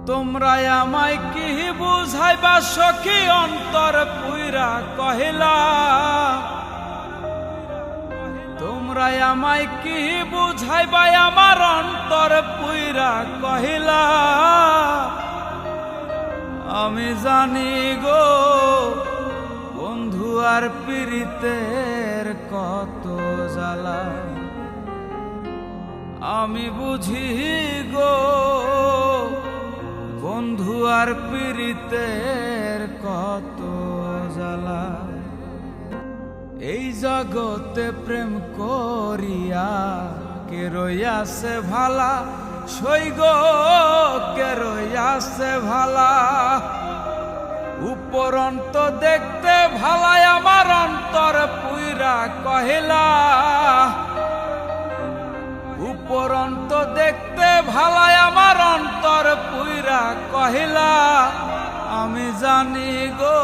তোমরা আমায় কি বুঝাইবা সখী অন্তর পুইরা কহিলা, তোমরা আমায় কি বুঝাইবা আমার অন্তর পুইরা কহিলা। আমি জানি গো বন্ধু আর পীড়িতের কত জ্বালা, আমি বুঝি গো বন্ধু আর পীড়িতের কত জ্বালা। এই জগতে প্রেম করিয়া কে রইয়াছে ভালা, সৈগ কে রইয়াছে ভালা। উপরন্ত দেখতে ভালাই আমার অন্তর পুইরা কহিলা, উপরন্ত দেখতে ভালাই আমার অন্তর পুইরা কহিলা। আমি জানি গো